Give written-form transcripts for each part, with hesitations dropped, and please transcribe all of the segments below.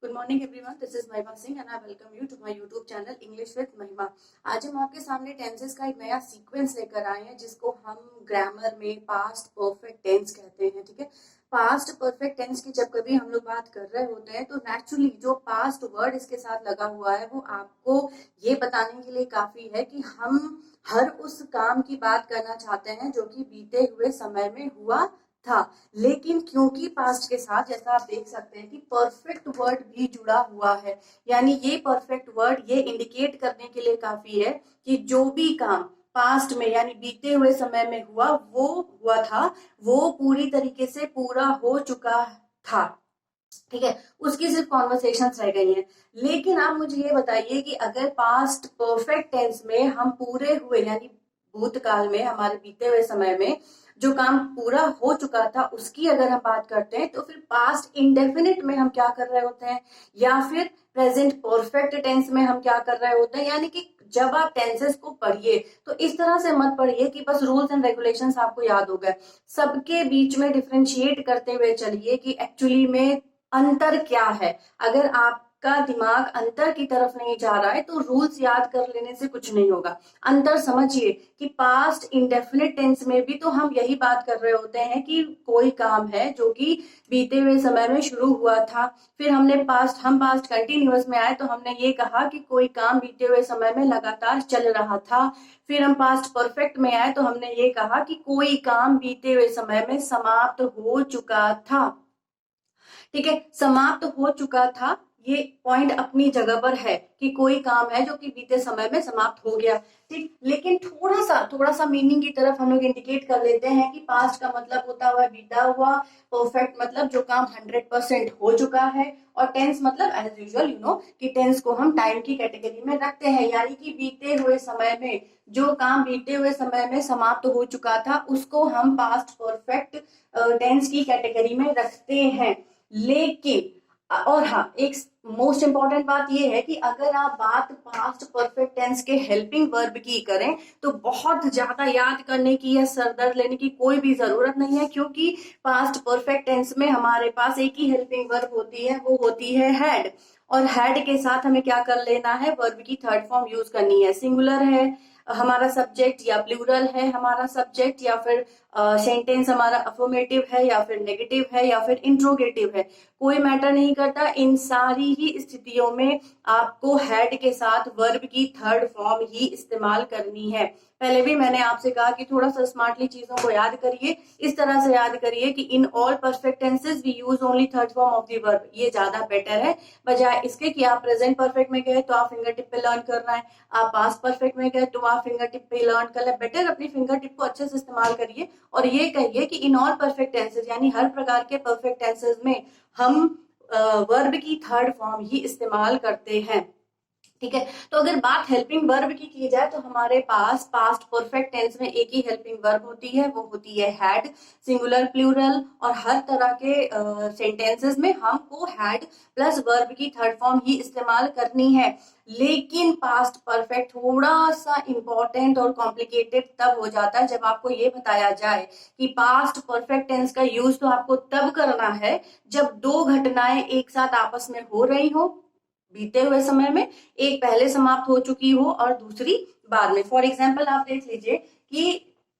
Good morning everyone, this is Mahima Singh and I welcome you to my YouTube channel English with Mahima. आज हम आपके सामने tenses का एक नया सीक्वेंस लेकर आए हैं जिसको हम ग्रामर में पास्ट परफेक्ट टेंस कहते हैं। ठीक है, पास्ट परफेक्ट टेंस की जब कभी हम लोग बात कर रहे होते हैं तो नेचुरली जो पास्ट वर्ड इसके साथ लगा हुआ है वो आपको ये बताने के लिए काफी है कि हम हर उस काम की बात करना चाहते हैं जो कि बीते हुए समय में हुआ था। लेकिन क्योंकि पास्ट के साथ जैसा आप देख सकते हैं कि परफेक्ट वर्ड भी जुड़ा हुआ है, यानी ये परफेक्ट वर्ड ये इंडिकेट करने के लिए काफी है कि जो भी काम पास्ट में यानी बीते हुए समय में हुआ था वो पूरी तरीके से पूरा हो चुका था। ठीक है, उसकी सिर्फ कॉन्वर्सेशंस रह गई हैं। लेकिन आप मुझे ये बताइए कि अगर पास्ट परफेक्ट टेंस में हम पूरे हुए यानी भूतकाल में हमारे बीते हुए समय में जो काम पूरा हो चुका था उसकी अगर हम बात करते हैं तो फिर पास्ट इंडेफिनिट में हम क्या कर रहे होते हैं, या फिर प्रेजेंट परफेक्ट टेंस में हम क्या कर रहे होते हैं। यानी कि जब आप टेंसेस को पढ़िए तो इस तरह से मत पढ़िए कि बस रूल्स एंड रेगुलेशंस आपको याद हो गए। सबके बीच में डिफरेंशिएट करते हुए चलिए कि एक्चुअली में अंतर क्या है। अगर आपका दिमाग अंतर की तरफ नहीं जा रहा है तो रूल्स याद कर लेने से कुछ नहीं होगा। अंतर समझिए कि पास्ट इंडेफिनिट टेंस में भी तो हम यही बात कर रहे होते हैं कि कोई काम है जो कि बीते हुए समय में शुरू हुआ था, फिर हम पास्ट कंटिन्यूअस में आए तो हमने ये कहा कि कोई काम बीते हुए समय में लगातार चल रहा था। फिर हम पास्ट परफेक्ट में आए तो हमने ये कहा कि कोई काम बीते हुए समय में समाप्त हो चुका था। ठीक है, समाप्त हो चुका था, ये पॉइंट अपनी जगह पर है कि कोई काम है जो कि बीते समय में समाप्त हो गया। ठीक, लेकिन थोड़ा सा मीनिंग की तरफ हम लोग इंडिकेट कर लेते हैं कि पास्ट का मतलब होता हुआ बीता हुआ, परफेक्ट मतलब जो काम 100% हो चुका है, और टेंस मतलब एज यूजुअल कि टेंस को हम टाइम की कैटेगरी में रखते हैं, यानी कि बीते हुए समय में जो काम बीते हुए समय में समाप्त हो चुका था उसको हम पास्ट परफेक्ट टेंस की कैटेगरी में रखते हैं। लेकिन और हाँ, एक मोस्ट इंपॉर्टेंट बात यह है कि अगर आप बात पास्ट परफेक्ट टेंस के हेल्पिंग वर्ब की करें तो बहुत ज्यादा याद करने की या सरदर्द लेने की कोई भी जरूरत नहीं है, क्योंकि पास्ट परफेक्ट टेंस में हमारे पास एक ही हेल्पिंग वर्ब होती है, वो होती है हैड। और हैड के साथ हमें क्या कर लेना है, वर्ब की थर्ड फॉर्म यूज करनी है। सिंगुलर है हमारा सब्जेक्ट या प्लूरल है हमारा सब्जेक्ट, या फिर सेंटेंस हमारा अफर्मेटिव है या फिर नेगेटिव है या फिर इंट्रोगेटिव है, कोई मैटर नहीं करता। इन सारी ही स्थितियों में आपको हैड के साथ वर्ब की थर्ड फॉर्म ही इस्तेमाल करनी है। पहले भी मैंने आपसे कहा कि थोड़ा सा स्मार्टली चीजों को याद करिए, इस तरह से याद करिए कि in all perfect tenses we use only third form of the verb, ये ज्यादा बेटर है बजाय इसके कि आप प्रेजेंट परफेक्ट में गए तो आप फिंगर टिप पे लर्न कर रहे हैं, आप पास्ट परफेक्ट में गए तो आप फिंगर टिप पे लर्न कर रहे हैं। बेटर अपनी फिंगर टिप को अच्छे से इस्तेमाल करिए और ये कहिए कि इन ऑल परफेक्ट टेंसेस यानी हर प्रकार के परफेक्ट टेंसेस में हम वर्ब की थर्ड फॉर्म ही इस्तेमाल करते हैं। ठीक है, तो अगर बात हेल्पिंग वर्ब की जाए तो हमारे पास पास्ट परफेक्ट टेंस में एक ही हेल्पिंग वर्ब होती है, वो होती है हैड, सिंगुलर प्लूरल, और हर तरह के सेंटेंसेस में हमको हैड प्लस वर्ब की थर्ड फॉर्म ही इस्तेमाल करनी है। लेकिन पास्ट परफेक्ट थोड़ा सा इंपॉर्टेंट और कॉम्प्लिकेटेड तब हो जाता है जब आपको ये बताया जाए कि पास्ट परफेक्ट टेंस का यूज तो आपको तब करना है जब दो घटनाएं एक साथ आपस में हो रही हो बीते हुए समय में, एक पहले समाप्त हो चुकी हो और दूसरी बाद में। फॉर एग्जाम्पल आप देख लीजिए कि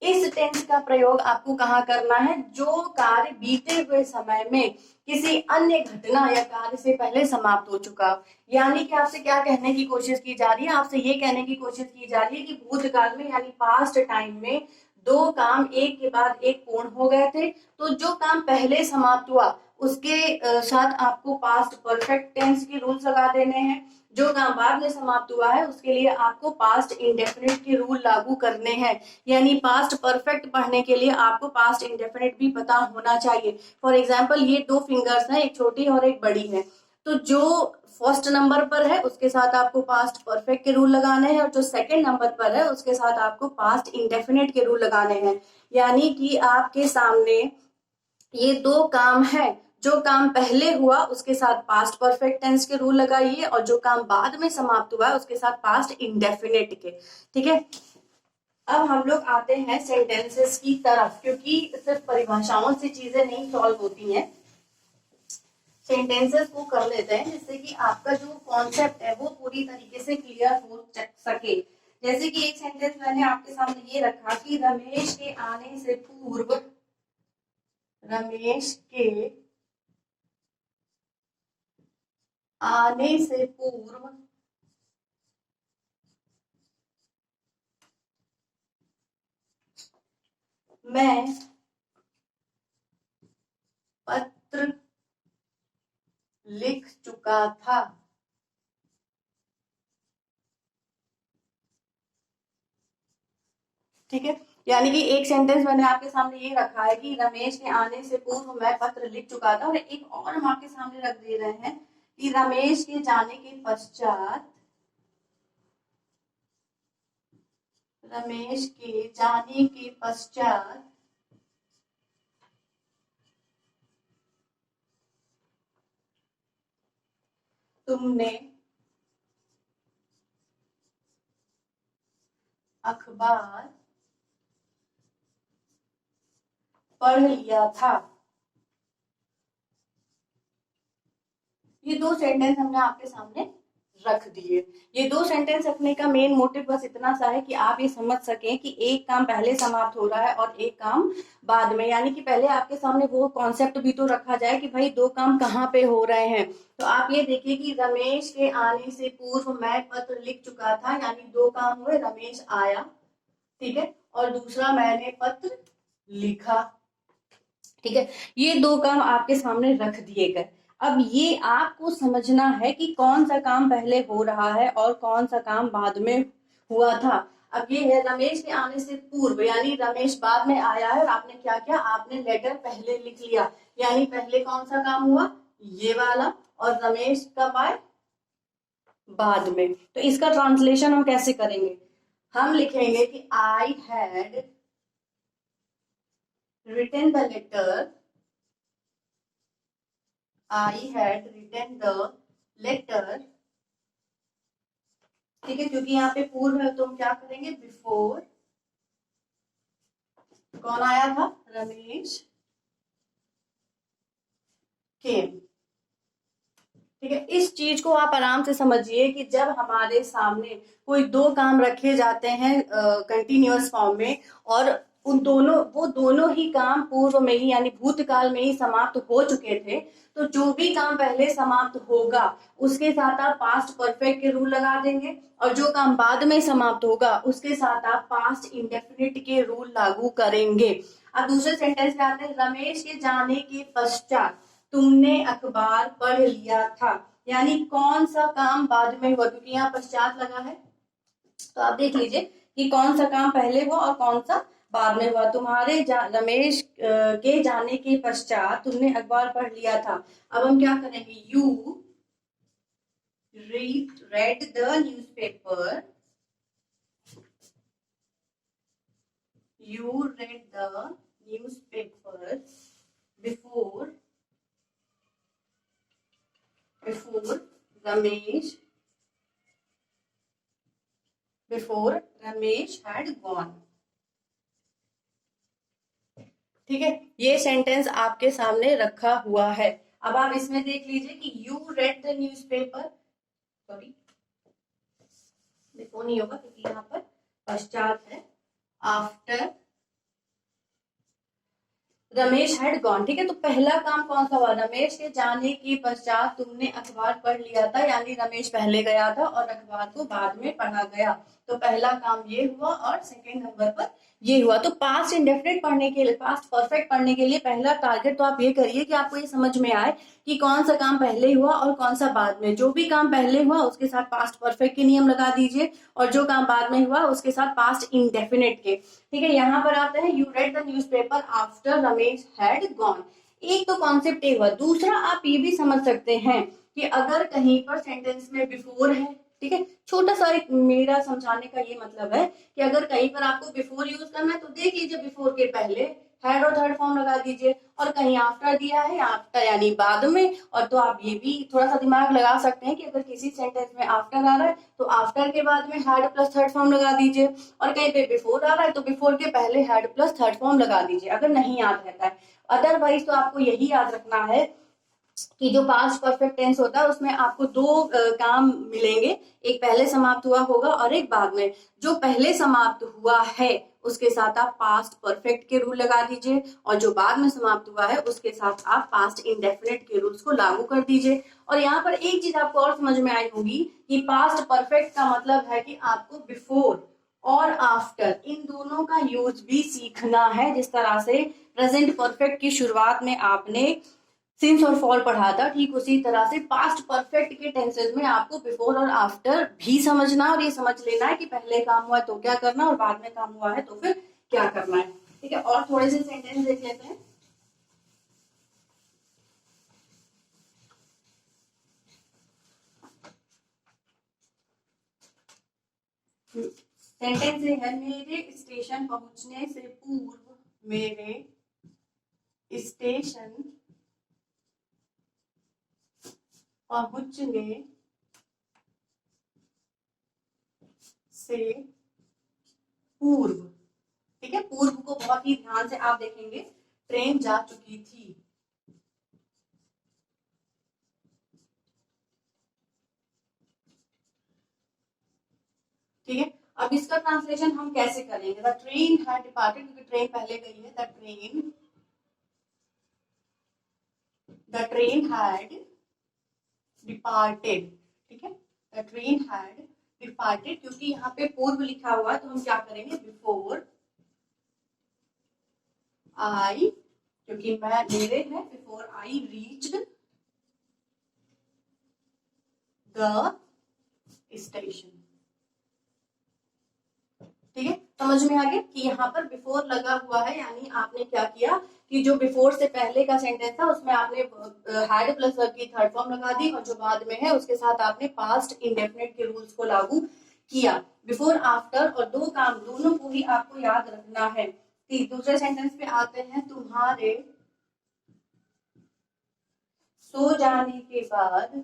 इस टेंस का प्रयोग आपको कहाँ करना है, जो कार्य बीते हुए समय में किसी अन्य घटना या कार्य से पहले समाप्त हो चुका। यानी कि आपसे क्या कहने की कोशिश की जा रही है, आपसे ये कहने की कोशिश की जा रही है कि भूतकाल में यानी पास्ट टाइम में दो काम एक के बाद एक पूर्ण हो गए थे, तो जो काम पहले समाप्त हुआ उसके साथ आपको पास्ट परफेक्ट टेंस के रूल्स लगा देने हैं, जो काम बाद में समाप्त हुआ है उसके लिए आपको पास्ट इंडेफिनिट के रूल लागू करने हैं। यानी पास्ट परफेक्ट पढ़ने के लिए आपको पास्ट इंडेफिनिट भी पता होना चाहिए। फॉर एग्जाम्पल ये दो फिंगर्स हैं, एक छोटी और एक बड़ी है, तो जो फर्स्ट नंबर पर है उसके साथ आपको पास्ट परफेक्ट के रूल लगाने हैं और जो सेकंड नंबर पर है उसके साथ आपको पास्ट इंडेफिनिट के रूल लगाने हैं। यानी कि आपके सामने ये दो काम है, जो काम पहले हुआ उसके साथ पास्ट परफेक्ट टेंस के रूल लगाइए और जो काम बाद में समाप्त हुआ है उसके साथ पास्ट इंडेफिनिट के। ठीक है, अब हम लोग आते हैं सेंटेंसेस की तरफ, क्योंकि सिर्फ परिभाषाओं से चीजें नहीं सॉल्व होती हैं। सेंटेंसेस को कर लेते हैं जिससे कि आपका जो कॉन्सेप्ट है वो पूरी तरीके से क्लियर हो सके। जैसे कि एक सेंटेंस मैंने आपके सामने ये रखा कि रमेश के आने से पूर्व, रमेश के आने से पूर्व मैं पत्र लिख चुका था। ठीक है, यानी कि एक सेंटेंस मैंने आपके सामने ये रखा है कि रमेश के आने से पूर्व मैं पत्र लिख चुका था, और एक और हम आपके सामने रख दे रहे हैं कि रमेश के जाने के पश्चात, रमेश के जाने के पश्चात तुमने अखबार पढ़ लिया था। ये दो सेंटेंस हमने आपके सामने रख दिए। ये दो सेंटेंस रखने का मेन मोटिव बस इतना सा है कि आप ये समझ सकें कि एक काम पहले समाप्त हो रहा है और एक काम बाद में, यानी कि पहले आपके सामने वो कॉन्सेप्ट भी तो रखा जाए कि भाई दो काम कहाँ पे हो रहे हैं। तो आप ये देखिए कि रमेश के आने से पूर्व मैं पत्र लिख चुका था, यानी दो काम हुए, रमेश आया, ठीक है, और दूसरा मैंने पत्र लिखा। ठीक है, ये दो काम आपके सामने रख दिए गए। अब ये आपको समझना है कि कौन सा काम पहले हो रहा है और कौन सा काम बाद में हुआ था। अब ये है रमेश के आने से पूर्व, यानी रमेश बाद में आया है और आपने क्या किया, आपने लेटर पहले लिख लिया, यानी पहले कौन सा काम हुआ, ये वाला, और रमेश कब आए, बाद में। तो इसका ट्रांसलेशन हम कैसे करेंगे, हम लिखेंगे कि I had written the letter, I had written the letter, ठीक है, क्योंकि यहाँ पे पूर्व है तो हम क्या करेंगे, बिफोर, कौन आया था, रमेश केम। ठीक है, इस चीज को आप आराम से समझिए कि जब हमारे सामने कोई दो काम रखे जाते हैं कंटिन्यूअस फॉर्म में, और उन दोनों, वो दोनों ही काम पूर्व में ही यानी भूतकाल में ही समाप्त हो चुके थे, तो जो भी काम पहले समाप्त होगा उसके साथ आप पास्ट परफेक्ट के रूल लगा देंगे, और जो काम बाद में समाप्त होगा उसके साथ आप पास्ट इंडेफिनिट के रूल लागू करेंगे। अब दूसरे सेंटेंस में आते हैं, रमेश के जाने के पश्चात तुमने अखबार पढ़ लिया था, यानी कौन सा काम बाद में हुआ, क्योंकि यहाँ पश्चात लगा है, तो आप देख लीजिए कि कौन सा काम पहले हुआ और कौन सा बाद में हुआ। तुम्हारे रमेश के जाने के पश्चात तुमने अखबार पढ़ लिया था। अब हम क्या करेंगे, you read the newspaper, you read the newspaper before Ramesh had gone। ठीक है, ये सेंटेंस आपके सामने रखा हुआ है। अब आप इसमें देख लीजिए कि you read the newspaper, sorry देखो नहीं होगा क्योंकि यहाँ पर पश्चात है, आफ्टर रमेश हैड गॉन। ठीक है, तो पहला काम कौन सा हुआ, रमेश के जाने के पश्चात तुमने अखबार पढ़ लिया था, यानी रमेश पहले गया था और अखबार को बाद में पढ़ा गया, तो पहला काम ये हुआ, और सेकंड नंबर पर ये हुआ। तो पास्ट इंडेफिनिट पढ़ने के लिए, पास्ट परफेक्ट पढ़ने के लिए पहला टारगेट तो आप ये करिए कि आपको ये समझ में आए कि कौन सा काम पहले हुआ और कौन सा बाद में। जो भी काम पहले हुआ उसके साथ पास्ट परफेक्ट के नियम लगा दीजिए, और जो काम बाद में हुआ उसके साथ पास्ट इंडेफिनिट के। ठीक है, यहाँ पर आते हैं, you read the newspaper after Ramesh had gone. एक तो कॉन्सेप्ट ये हुआ। दूसरा आप ये भी समझ सकते हैं कि अगर कहीं पर सेंटेंस में बिफोर है, ठीक है, छोटा सा एक मेरा समझाने का ये मतलब है कि अगर कहीं पर आपको बिफोर यूज करना है तो देख लीजिए बिफोर के पहले हैड और थर्ड फॉर्म लगा दीजिए, और कहीं आफ्टर दिया है, आफ्टर यानी बाद में, और तो आप ये भी थोड़ा सा दिमाग लगा सकते हैं कि अगर किसी सेंटेंस में आफ्टर आ रहा है तो आफ्टर के बाद में हैड प्लस थर्ड फॉर्म लगा दीजिए, और कहीं पे बिफोर आ रहा है तो बिफोर के पहले हैड प्लस थर्ड फॉर्म लगा दीजिए, अगर नहीं याद रहता है। अदरवाइज तो आपको यही याद रखना है कि जो पास्ट परफेक्ट टेंस होता है उसमें आपको दो काम मिलेंगे, एक पहले समाप्त हुआ होगा और एक बाद में। जो पहले समाप्त हुआ है उसके साथ आप पास्ट परफेक्ट के रूल लगा दीजिए, और जो बाद में समाप्त हुआ है उसके साथ आप पास्ट इंडेफिनिट के रूल्स को लागू कर दीजिए। और यहाँ पर एक चीज आपको और समझ में आई होगी कि पास्ट परफेक्ट का मतलब है कि आपको बिफोर और आफ्टर इन दोनों का यूज भी सीखना है। जिस तरह से प्रेजेंट परफेक्ट की शुरुआत में आपने सिंस और फॉल पढ़ा था, ठीक उसी तरह से पास्ट परफेक्ट के टेंसेस में आपको बिफोर और आफ्टर भी समझना है, और ये समझ लेना है कि पहले काम हुआ है तो क्या करना और बाद में काम हुआ है तो फिर क्या करना है। ठीक है, और थोड़े से सेंटेंस देख लेते हैं। सेंटेंस है, मेरे स्टेशन पहुंचने से पूर्व, मेरे स्टेशन पहुंचने से पूर्व। ठीक है, पूर्व को बहुत ही ध्यान से आप देखेंगे, ट्रेन जा चुकी थी। ठीक है, अब इसका ट्रांसलेशन हम कैसे करेंगे? द ट्रेन हैड डिपार्टेड, क्योंकि ट्रेन पहले गई है। The train had departed. ठीक है, द ट्रेन हैड डिपार्टेड, क्योंकि यहाँ पे पूर्व लिखा हुआ है तो हम क्या करेंगे? बिफोर आई, क्योंकि मैं मेरे है, before I reached the station. ठीक है, समझ में आ गया कि यहाँ पर बिफोर लगा हुआ है, यानी आपने क्या किया कि जो बिफोर से पहले का सेंटेंस था उसमें आपने हैड प्लस वर्ब की थर्ड फॉर्म लगा दी, और जो बाद में है उसके साथ आपने पास्ट इंडेफिनिट के रूल्स को लागू किया। बिफोर आफ्टर और दो काम दोनों को ही आपको याद रखना है। दूसरे सेंटेंस पे आते हैं, तुम्हारे सो जाने के बाद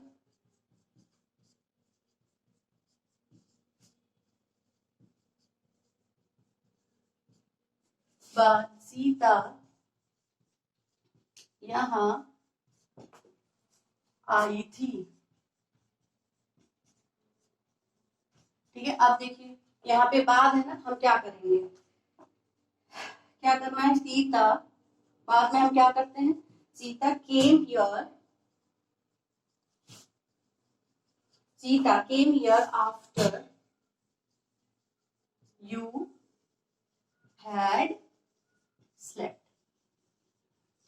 सीता यहाँ आई थी। ठीक है, अब देखिए यहाँ पे बाद है ना, हम क्या करेंगे? क्या करना है? सीता, बाद में हम क्या करते हैं? Sita came here, Sita came here after you had slept.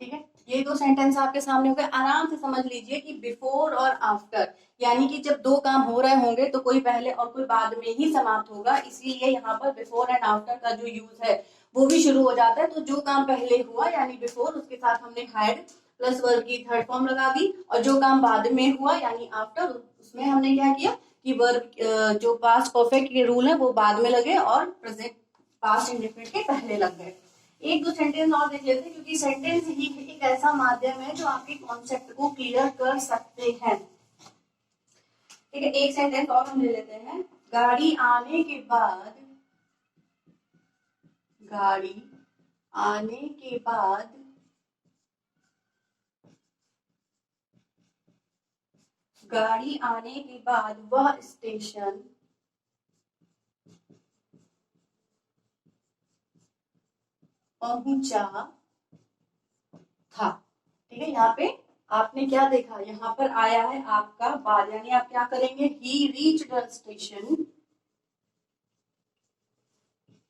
ठीक है, ये दो सेंटेंस आपके सामने हो गए। आराम से समझ लीजिए कि बिफोर और आफ्टर, यानी कि जब दो काम हो रहे होंगे तो कोई पहले और कोई बाद में ही समाप्त होगा, इसीलिए यहाँ पर बिफोर एंड आफ्टर का जो यूज है वो भी शुरू हो जाता है। तो जो काम पहले हुआ यानी बिफोर, उसके साथ हमने हैड प्लस वर्ब की थर्ड फॉर्म लगा दी, और जो काम बाद में हुआ यानी आफ्टर, उसमें हमने क्या किया कि वर्ब जो पास्ट परफेक्ट के रूल है वो बाद में लगे और प्रेजेंट पास्ट इंडेफिनिट के पहले लग गए। एक दो सेंटेंस और देख लेते हैं, क्योंकि सेंटेंस ही एक ऐसा माध्यम है जो आपके कॉन्सेप्ट को क्लियर कर सकते हैं। ठीक है, एक सेंटेंस और हम ले लेते हैं। गाड़ी आने के बाद, गाड़ी आने के बाद गाड़ी आने के बाद वह स्टेशन पहुंचा था। ठीक है, यहाँ पे आपने क्या देखा? यहाँ पर आया है आपका बाद, यानी आप क्या करेंगे? ही reached the station,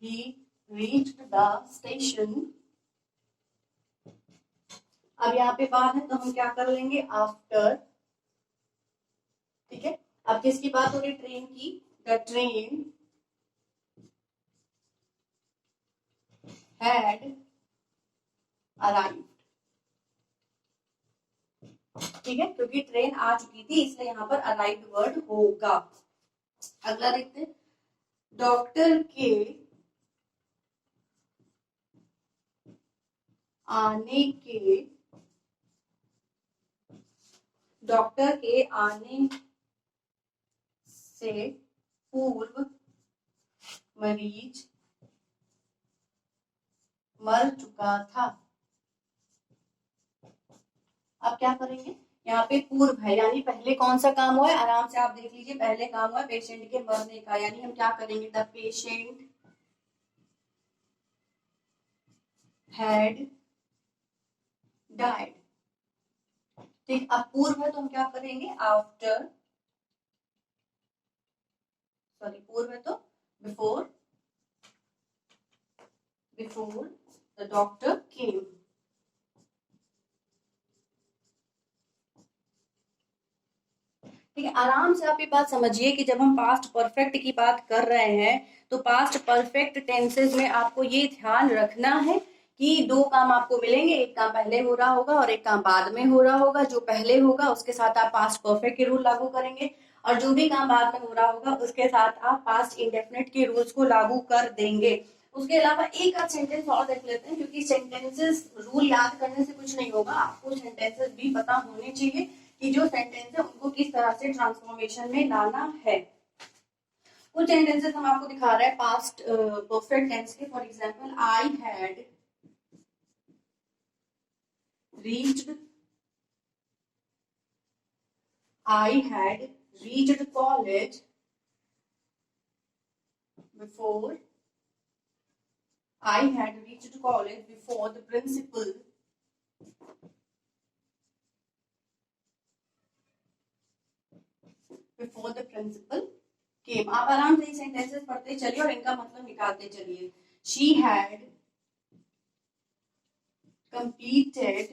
he reached the station. अब यहाँ पे बाद है तो हम क्या कर लेंगे? आफ्टर। ठीक है, अब किसकी बात हो रही? ट्रेन की। The train had arrived. ठीक है, क्योंकि ट्रेन आ चुकी थी इसलिए यहाँ पर अराइव्ड वर्ड होगा। अगला देखते हैं, डॉक्टर के आने के, डॉक्टर के आने से पूर्व मरीज मर चुका था। अब क्या करेंगे? यहाँ पे पूर्व है, यानी पहले कौन सा काम हुआ है, आराम से आप देख लीजिए, पहले काम हुआ है पेशेंट के मरने का, यानी हम क्या करेंगे, द पेशेंट हैड डाइड। ठीक, अब पूर्व है तो हम क्या करेंगे, आफ्टर, सॉरी पूर्व है तो बिफोर, बिफोर द डॉक्टर केम। ठीक है, आराम से आप ये बात समझिए कि जब हम पास्ट परफेक्ट की बात कर रहे हैं तो पास्ट परफेक्ट टेंसेज में आपको ये ध्यान रखना है कि दो काम आपको मिलेंगे, एक काम पहले हो रहा होगा और एक काम बाद में हो रहा होगा। जो पहले होगा उसके साथ आप पास्ट परफेक्ट के रूल लागू करेंगे और जो भी काम बाद में हो रहा होगा उसके साथ आप पास्ट इंडेफिनिट के रूल्स को लागू कर देंगे। उसके अलावा एक आध सेंटेंस और देख लेते हैं, क्योंकि सेंटेंसेस रूल याद करने से कुछ नहीं होगा, आपको सेंटेंसेस भी पता होने चाहिए कि जो सेंटेंस है उनको किस तरह से ट्रांसफॉर्मेशन में लाना है। कुछ सेंटेंसेस हम आपको दिखा रहे हैं पास्ट परफेक्ट टेंस के। For example, I had reached, I had reached college before, I had reached college before the principal came। आप आराम से सेंटेंसेस पढ़ते चलिए और इनका मतलब निकालते चलिए। She had completed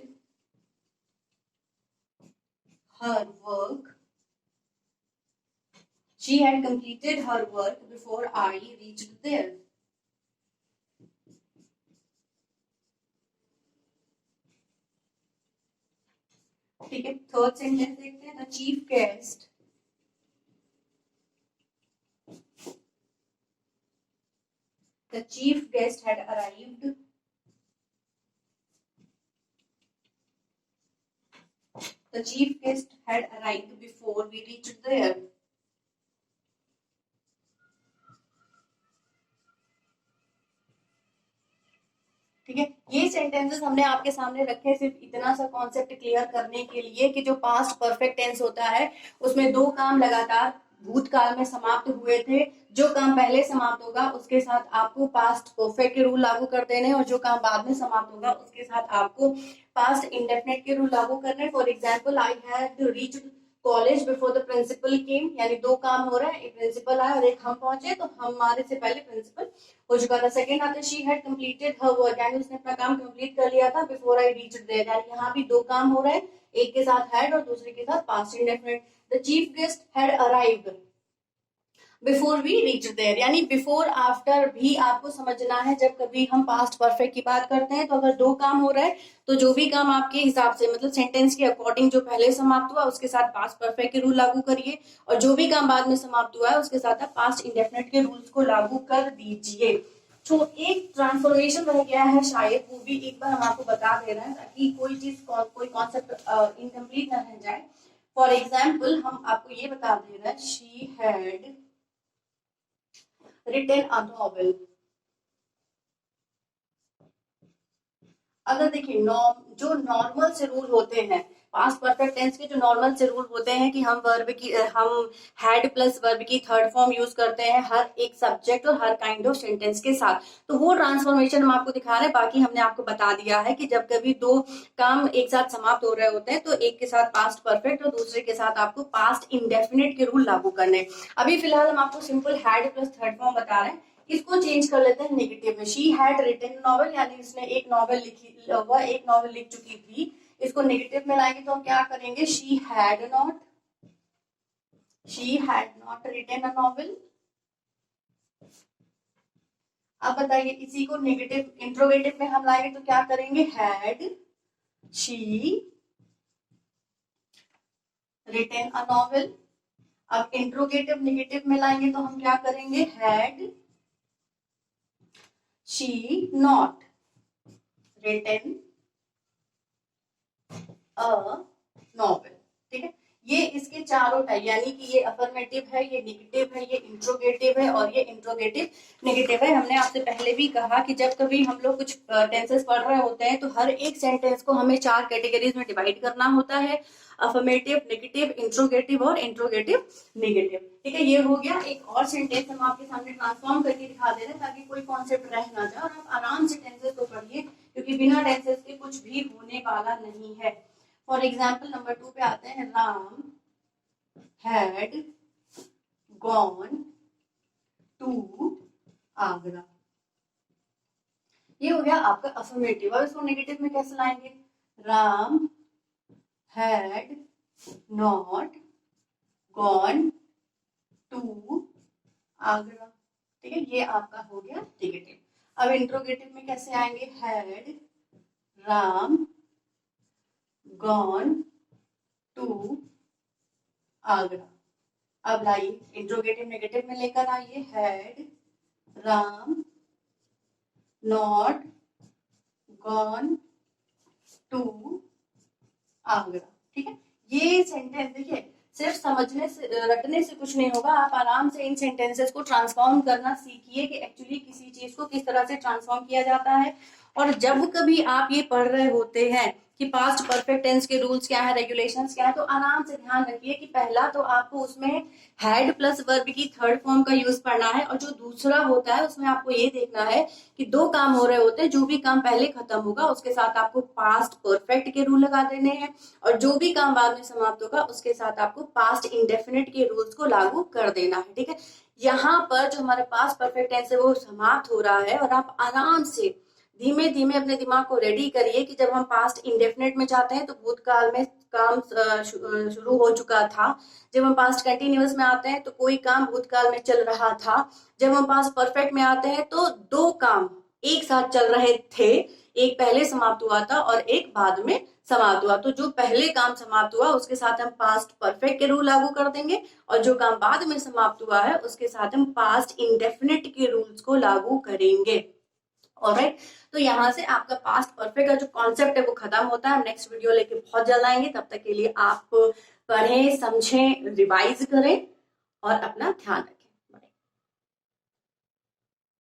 her work, she had completed her work before I reached there। ठीक है, थर्ड सेंटेंस देखते हैं। The chief guest had arrived, the chief guest had arrived before we reached there। ठीक है, ये सेंटेंसेस हमने आपके सामने रखे सिर्फ इतना सा कॉन्सेप्ट क्लियर करने के लिए कि जो पास्ट परफेक्ट टेंस होता है उसमें दो काम लगातार भूतकाल में समाप्त हुए थे। जो काम पहले समाप्त होगा उसके साथ आपको पास्ट परफेक्ट के रूल लागू कर देने, और जो काम बाद में समाप्त होगा उसके साथ आपको पास्ट इंडेफिनिट के रूल लागू करने। For example, I had reached college before the principal came, यानी दो काम हो रहे हैं, एक प्रिंसिपल आए और एक हम पहुंचे, तो हमारे से पहले प्रिंसिपल हो चुका था। सेकंड आता है, she had completed her work, यानी उसने अपना काम कंप्लीट कर लिया था बिफोर आई रीच्ड देयर, यानी यहाँ भी दो काम हो रहे हैं, एक के साथ हैड और दूसरे के साथ past indefinite. The chief guest had arrived before we reach there, यानी बिफोर आफ्टर भी आपको समझना है। जब कभी हम पास्ट परफेक्ट की बात करते हैं तो अगर दो काम हो रहा है तो जो भी काम आपके हिसाब से, मतलब सेंटेंस के अकॉर्डिंग जो पहले समाप्त हुआ उसके साथ पास्ट परफेक्ट के रूल लागू करिए, और जो भी काम बाद में समाप्त हुआ है उसके साथ आप पास्ट इंडेफिनिट के रूल्स को लागू कर दीजिए। तो एक ट्रांसफॉर्मेशन रह गया है शायद, वो भी एक बार हम आपको बता दे रहे हैं ताकि कोई चीज कोई कॉन्सेप्ट इनकम्प्लीट न रह जाए। फॉर एग्जाम्पल, हम आपको ये बता दे रहे हैं, she had written a novel। अगर देखिए जो नॉर्मल से रूल होते हैं पास्ट परफेक्ट टेंस के, जो नॉर्मल से रूल होते हैं कि हम हैड प्लस वर्ब की थर्ड फॉर्म यूज करते हैं हर एक सब्जेक्ट और हर काइंड ऑफ सेंटेंस के साथ, तो वो ट्रांसफॉर्मेशन हम आपको दिखा रहे हैं। बाकी हमने आपको बता दिया है कि जब कभी दो काम एक साथ समाप्त हो रहे होते हैं तो एक के साथ पास्ट परफेक्ट और दूसरे के साथ आपको पास्ट इंडेफिनिट के रूल लागू करने। अभी फिलहाल हम आपको simple had plus third form बता रहे हैं, इसको चेंज कर लेते हैं नेगेटिव में। शी हैड रिटन नॉवेल, यानी इसने एक नॉवेल लिखी, वह एक नॉवेल लिख चुकी थी। इसको नेगेटिव में लाएंगे तो हम क्या करेंगे, she had not written a novel. अब बताइए, इसी को नेगेटिव इंट्रोगेटिव में हम लाएंगे तो क्या करेंगे, had she written a novel. अब इंट्रोगेटिव नेगेटिव में लाएंगे तो हम क्या करेंगे, had she not written a novel. ठीक है, ये इसके चारों टाइप, यानी कि ये अफर्मेटिव है, ये निगेटिव है, ये इंट्रोगेटिव है और ये इंट्रोगेटिव नेगेटिव है। हमने आपसे पहले भी कहा कि जब कभी हम लोग कुछ टेंसेस पढ़ रहे होते हैं तो हर एक सेंटेंस को हमें 4 कैटेगरीज में डिवाइड करना होता है, अफर्मेटिव, नेगेटिव, इंट्रोगेटिव और इंट्रोगेटिव नेगेटिव। ठीक है, ये हो गया। एक और सेंटेंस हम आपके सामने ट्रांसफॉर्म करके दिखा दे रहे हैं ताकि कोई कॉन्सेप्ट रह ना जाए और आप आराम से टेंसेस को पढ़िए, क्योंकि बिना टेंसेस के कुछ भी होने वाला नहीं है। फॉर एग्जाम्पल नंबर 2 पे आते हैं, Ram had gone to Agra. ये हो गया आपका अफर्मेटिव। और इसको नेगेटिव में कैसे लाएंगे, Ram had not gone to Agra. ठीक है, ये आपका हो गया नेगेटिव। अब इंट्रोगेटिव में कैसे आएंगे, had Ram gone to Agra. अब लाइए इंट्रोगेटिव नेगेटिव में लेकर आइए, had Ram not gone to Agra. ठीक है, ये सेंटेंस देखिए सिर्फ समझने से रटने से कुछ नहीं होगा, आप आराम से इन सेंटेंसेस को ट्रांसफॉर्म करना सीखिए कि एक्चुअली किसी चीज को किस तरह से ट्रांसफॉर्म किया जाता है। और जब कभी आप ये पढ़ रहे होते हैं कि पास्ट परफेक्ट टेंस के रूल्स क्या है, रेगुलेशंस क्या है, तो आराम से ध्यान रखिए कि पहला तो आपको उसमें हैड प्लस वर्ब की थर्ड फॉर्म का यूज पढ़ना है, और जो दूसरा होता है उसमें आपको ये देखना है कि 2 काम हो रहे होते हैं, जो भी काम पहले खत्म होगा उसके साथ आपको पास्ट परफेक्ट के रूल लगा देने हैं, और जो भी काम बाद में समाप्त होगा उसके साथ आपको पास्ट इंडेफिनिट के रूल्स को लागू कर देना है। ठीक है, यहाँ पर जो हमारा पास्ट परफेक्ट टेंस है वो समाप्त हो रहा है, और आप आराम से धीमे धीमे अपने दिमाग को रेडी करिए कि जब हम पास्ट इंडेफिनिट में जाते हैं तो भूतकाल में काम शुरू हो चुका था, जब हम पास्ट कंटिन्यूअस में आते हैं तो कोई काम भूतकाल में चल रहा था, जब हम पास्ट परफेक्ट में आते हैं तो 2 काम एक साथ चल रहे थे, एक पहले समाप्त हुआ था और एक बाद में समाप्त हुआ। तो जो पहले काम समाप्त हुआ उसके साथ हम पास्ट परफेक्ट के रूल लागू कर देंगे, और जो काम बाद में समाप्त हुआ है उसके साथ हम पास्ट इंडेफिनिट के रूल्स को लागू करेंगे। ऑलराइट, तो यहाँ से आपका पास्ट परफेक्ट का जो कॉन्सेप्ट है वो खत्म होता है। हम नेक्स्ट वीडियो लेके बहुत जल्द आएंगे, तब तक के लिए आप पढ़ें, समझें, रिवाइज करें और अपना ध्यान रखें।